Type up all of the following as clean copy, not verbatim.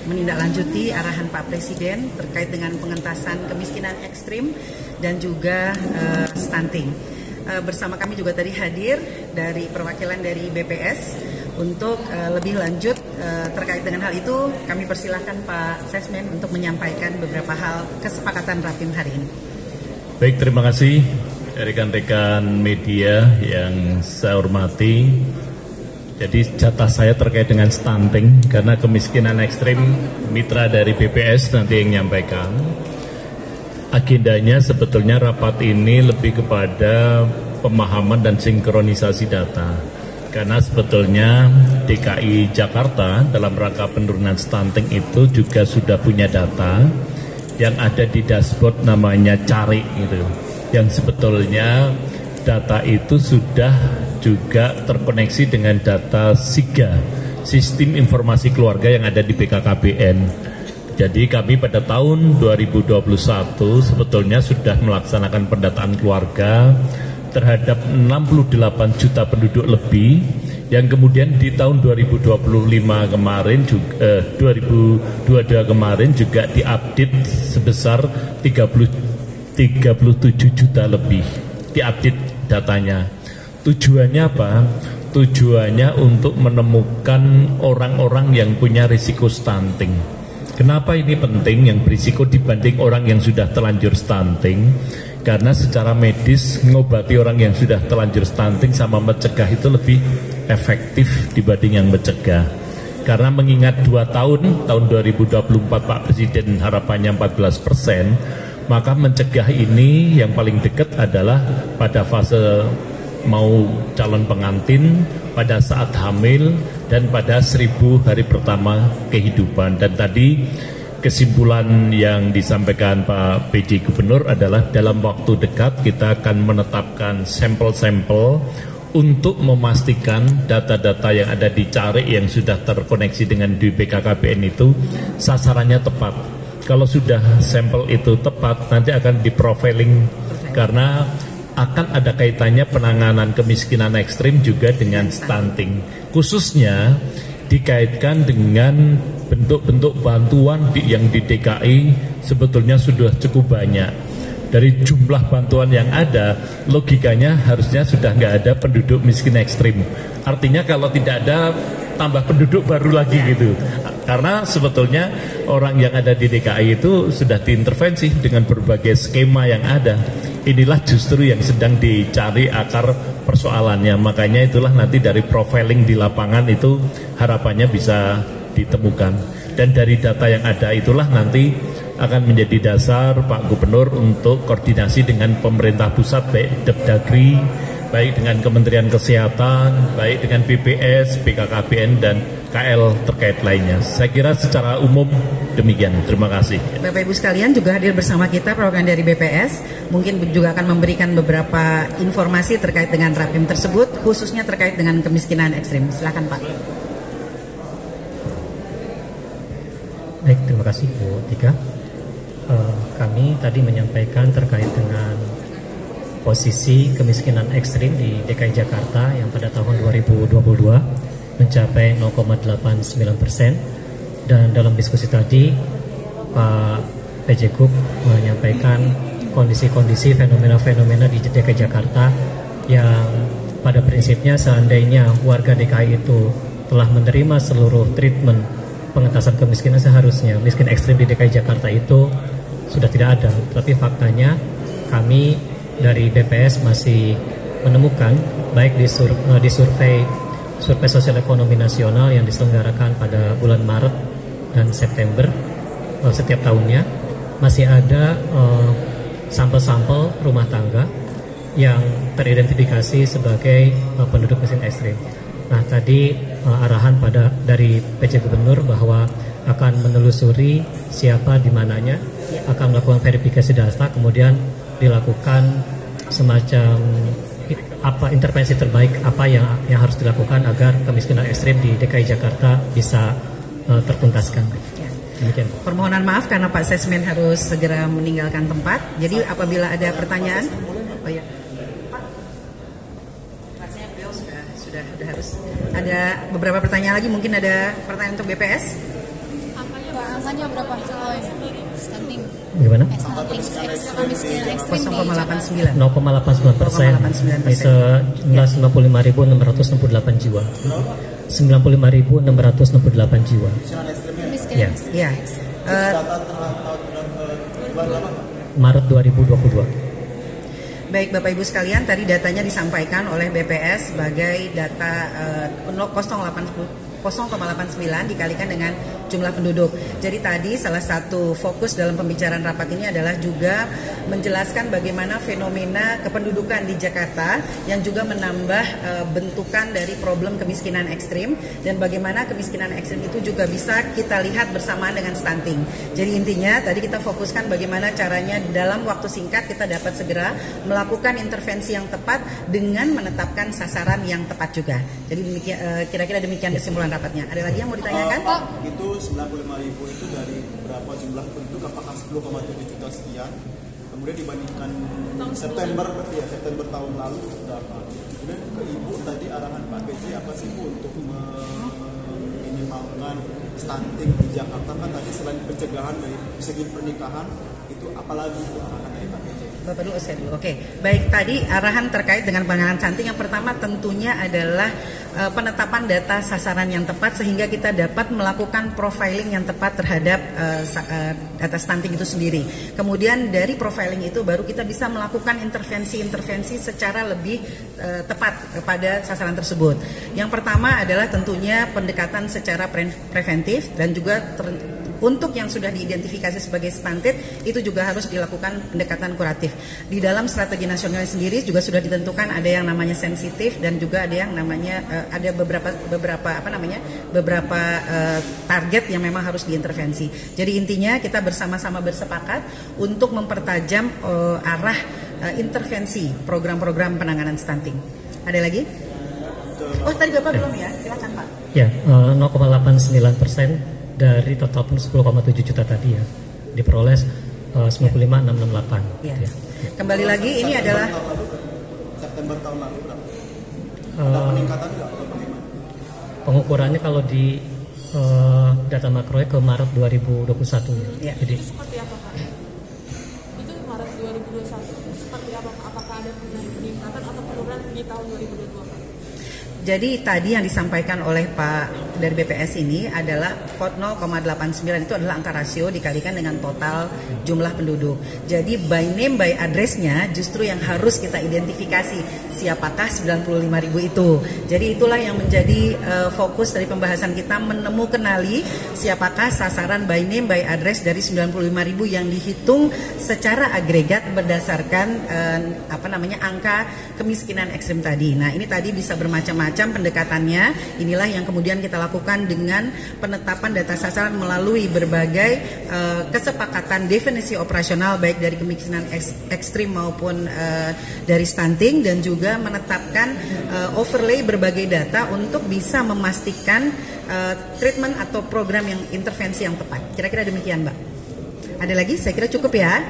menindaklanjuti arahan Pak Presiden terkait dengan pengentasan kemiskinan ekstrim dan juga stunting. Bersama kami juga tadi hadir dari perwakilan dari BPS untuk lebih lanjut terkait dengan hal itu. Kami persilahkan Pak Sesmen untuk menyampaikan beberapa hal kesepakatan Rapim hari ini. Baik, terima kasih rekan-rekan media yang saya hormati. Jadi jatah saya terkait dengan stunting karena kemiskinan ekstrim, mitra dari BPS nanti yang menyampaikan. Agendanya sebetulnya rapat ini lebih kepada pemahaman dan sinkronisasi data. Karena sebetulnya DKI Jakarta dalam rangka penurunan stunting itu juga sudah punya data yang ada di dashboard namanya Cari gitu. Yang sebetulnya data itu sudah juga terkoneksi dengan data SIGA, Sistem Informasi Keluarga yang ada di BKKBN. Jadi kami pada tahun 2021 sebetulnya sudah melaksanakan pendataan keluarga terhadap 68 juta penduduk lebih, yang kemudian di tahun 2025 kemarin juga 2022 kemarin juga diupdate sebesar 37 juta lebih, diupdate datanya. Tujuannya apa? Tujuannya untuk menemukan orang-orang yang punya risiko stunting. Kenapa ini penting yang berisiko dibanding orang yang sudah terlanjur stunting? Karena secara medis mengobati orang yang sudah terlanjur stunting sama mencegah itu lebih efektif dibanding yang mencegah. Karena mengingat 2 tahun 2024 Pak Presiden harapannya 14%, maka mencegah ini yang paling dekat adalah pada fase mau calon pengantin, pada saat hamil, dan pada 1000 hari pertama kehidupan. Dan tadi kesimpulan yang disampaikan Pak PJ Gubernur adalah dalam waktu dekat kita akan menetapkan sampel-sampel untuk memastikan data-data yang ada di Cari yang sudah terkoneksi dengan di BKKBN itu sasarannya tepat. Kalau sudah sampel itu tepat, nanti akan di-profiling karena akan ada kaitannya penanganan kemiskinan ekstrim juga dengan stunting. Khususnya dikaitkan dengan bentuk-bentuk bantuan yang di DKI sebetulnya sudah cukup banyak. Dari jumlah bantuan yang ada, logikanya harusnya sudah nggak ada penduduk miskin ekstrim. Artinya kalau tidak ada, tambah penduduk baru lagi gitu. Karena sebetulnya orang yang ada di DKI itu sudah diintervensi dengan berbagai skema yang ada. Inilah justru yang sedang dicari akar persoalannya. Makanya itulah nanti dari profiling di lapangan itu harapannya bisa ditemukan. Dan dari data yang ada itulah nanti akan menjadi dasar Pak Gubernur untuk koordinasi dengan pemerintah pusat, baik Depdagri, baik dengan Kementerian Kesehatan, baik dengan BPS, BKKBN, dan KL terkait lainnya. Saya kira secara umum demikian. Terima kasih. Bapak Ibu sekalian, juga hadir bersama kita perwakilan dari BPS, mungkin juga akan memberikan beberapa informasi terkait dengan Rapim tersebut, khususnya terkait dengan kemiskinan ekstrim. Silakan Pak. Baik, terima kasih Bu Tika. Kami tadi menyampaikan terkait dengan posisi kemiskinan ekstrim di DKI Jakarta yang pada tahun 2022 mencapai 0,89%, dan dalam diskusi tadi Pak PJ Gub menyampaikan kondisi-kondisi fenomena-fenomena di DKI Jakarta yang pada prinsipnya seandainya warga DKI itu telah menerima seluruh treatment pengentasan kemiskinan, seharusnya miskin ekstrim di DKI Jakarta itu sudah tidak ada. Tapi faktanya kami dari BPS masih menemukan, baik di survei sosial ekonomi nasional yang diselenggarakan pada bulan Maret dan September setiap tahunnya, masih ada sampel-sampel rumah tangga yang teridentifikasi sebagai penduduk miskin ekstrim. Nah, tadi arahan dari PJ Gubernur bahwa akan menelusuri siapa di mananya, akan melakukan verifikasi data, kemudian dilakukan semacam intervensi terbaik apa yang harus dilakukan agar kemiskinan ekstrim di DKI Jakarta bisa tertuntaskan. Demikian. Permohonan maaf karena Pak Sesmen harus segera meninggalkan tempat. Jadi apabila ada pertanyaan, oh ya, Pak, rasanya beliau sudah harus Ada beberapa pertanyaan lagi, mungkin ada pertanyaan untuk BPS? Angkanya berapa kalau stunting? Gimana? Stunting kemiskinan ekstrim di 0,89. 0,89%. Ini sejumlah 95.668 jiwa. 95.668 jiwa. kemiskinan Ya. ekstrim. Ya. Maret 2022. Baik Bapak Ibu sekalian, tadi datanya disampaikan oleh BPS sebagai data 0,89 dikalikan dengan jumlah penduduk. Jadi tadi salah satu fokus dalam pembicaraan rapat ini adalah juga menjelaskan bagaimana fenomena kependudukan di Jakarta yang juga menambah bentukan dari problem kemiskinan ekstrim, dan bagaimana kemiskinan ekstrim itu juga bisa kita lihat bersamaan dengan stunting. Jadi intinya tadi kita fokuskan bagaimana caranya dalam waktu singkat kita dapat segera melakukan intervensi yang tepat dengan menetapkan sasaran yang tepat juga. Jadi kira-kira demikian kesimpulan rapatnya. Ada lagi yang mau ditanyakan? Pak, itu 95.000 itu dari berapa jumlah penduduk? Apakah 10,7 juta sekian? Kemudian dibandingkan September tahun lalu berapa? Kemudian ke Ibu tadi arahan Pak PJ apa sih Bu untuk meminimalkan stunting di Jakarta? Kan tadi selain pencegahan dari segi pernikahan, itu apalagi Bu arahan dari Pak PJ? Bapak dulu, saya dulu. Oke, baik, tadi arahan terkait dengan penanganan stunting yang pertama tentunya adalah penetapan data sasaran yang tepat sehingga kita dapat melakukan profiling yang tepat terhadap data stunting itu sendiri. Kemudian dari profiling itu baru kita bisa melakukan intervensi-intervensi secara lebih tepat kepada sasaran tersebut. Yang pertama adalah tentunya pendekatan secara preventif, dan juga untuk yang sudah diidentifikasi sebagai stunted itu juga harus dilakukan pendekatan kuratif. Di dalam strategi nasional sendiri juga sudah ditentukan ada yang namanya sensitif, dan juga ada yang namanya ada beberapa target yang memang harus diintervensi. Jadi intinya kita bersama-sama bersepakat untuk mempertajam arah intervensi program-program penanganan stunting. Ada lagi? Oh tadi Bapak belum ya, silakan Pak. Ya, 0,89% dari total 10,7 juta tadi ya, diperoleh 95.668. Ya. Ya. Kembali lagi ini adalah September tahun lalu berapa? Ada peningkatan nggak atau bagaimana? Pengukurannya kalau di data makronya ke Maret 2021 ya. Ya. Jadi Seperti apa Pak? Itu Maret 2021 seperti apa? Apakah ada peningkatan atau penurunan di tahun 2022 Pak? jadi tadi yang disampaikan oleh Pak dari BPS ini adalah 0,89 itu adalah angka rasio dikalikan dengan total jumlah penduduk. Jadi by name by address-nya justru yang harus kita identifikasi siapakah 95.000 itu. Jadi itulah yang menjadi fokus dari pembahasan kita, kenali siapakah sasaran by name by address dari 95.000 yang dihitung secara agregat berdasarkan angka kemiskinan ekstrim tadi. Nah, ini tadi bisa bermacam-macam pendekatannya. Inilah yang kemudian kita lakukan dengan penetapan data sasaran melalui berbagai kesepakatan definisi operasional baik dari kemiskinan ekstrim maupun dari stunting, dan juga menetapkan overlay berbagai data untuk bisa memastikan treatment atau program yang intervensi yang tepat. Kira-kira demikian, Mbak. Ada lagi? Saya kira cukup ya.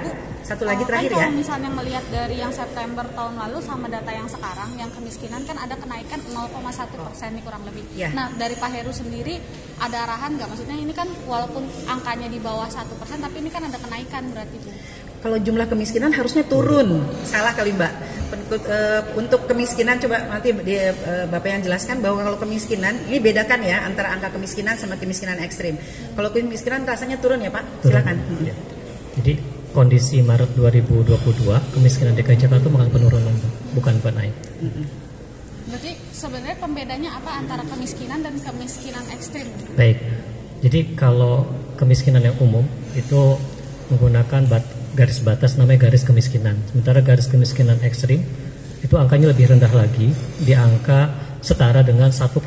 Satu lagi terakhir ya. Kalau misalnya melihat dari yang September tahun lalu sama data yang sekarang, yang kemiskinan kan ada kenaikan 0,1% nih kurang lebih. Ya. Nah dari Pak Heru sendiri ada arahan nggak? Maksudnya ini kan walaupun angkanya di bawah 1%, tapi ini kan ada kenaikan berarti Bu. Kalau jumlah kemiskinan harusnya turun. Salah kali Mbak. Untuk kemiskinan coba nanti Bapak yang jelaskan bahwa kalau kemiskinan ini bedakan ya antara angka kemiskinan sama kemiskinan ekstrim. Kalau kemiskinan rasanya turun ya Pak. Silakan. Ya. Jadi kondisi Maret 2022 kemiskinan DKI Jakarta itu mengalami penurunan, bukan naik. Berarti sebenarnya pembedanya apa antara kemiskinan dan kemiskinan ekstrim? Baik. Jadi kalau kemiskinan yang umum itu menggunakan garis batas namanya garis kemiskinan. Sementara garis kemiskinan ekstrim itu angkanya lebih rendah lagi, di angka setara dengan $1,9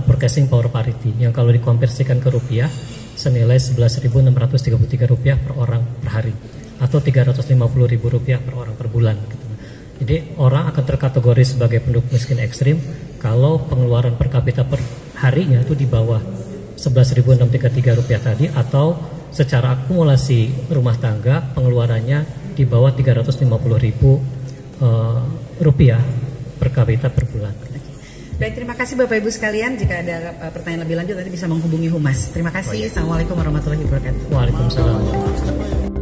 purchasing power parity, yang kalau dikonversikan ke rupiah senilai Rp11.633 per orang per hari, atau Rp350.000 per orang per bulan gitu. Jadi orang akan terkategori sebagai penduduk miskin ekstrim kalau pengeluaran per kapita per harinya itu di bawah Rp11.633 tadi, atau secara akumulasi rumah tangga pengeluarannya di bawah Rp350.000 per kapita per bulan. Baik, terima kasih Bapak Ibu sekalian. Jika ada pertanyaan lebih lanjut nanti bisa menghubungi Humas. Terima kasih. Assalamualaikum warahmatullahi wabarakatuh. Waalaikumsalam.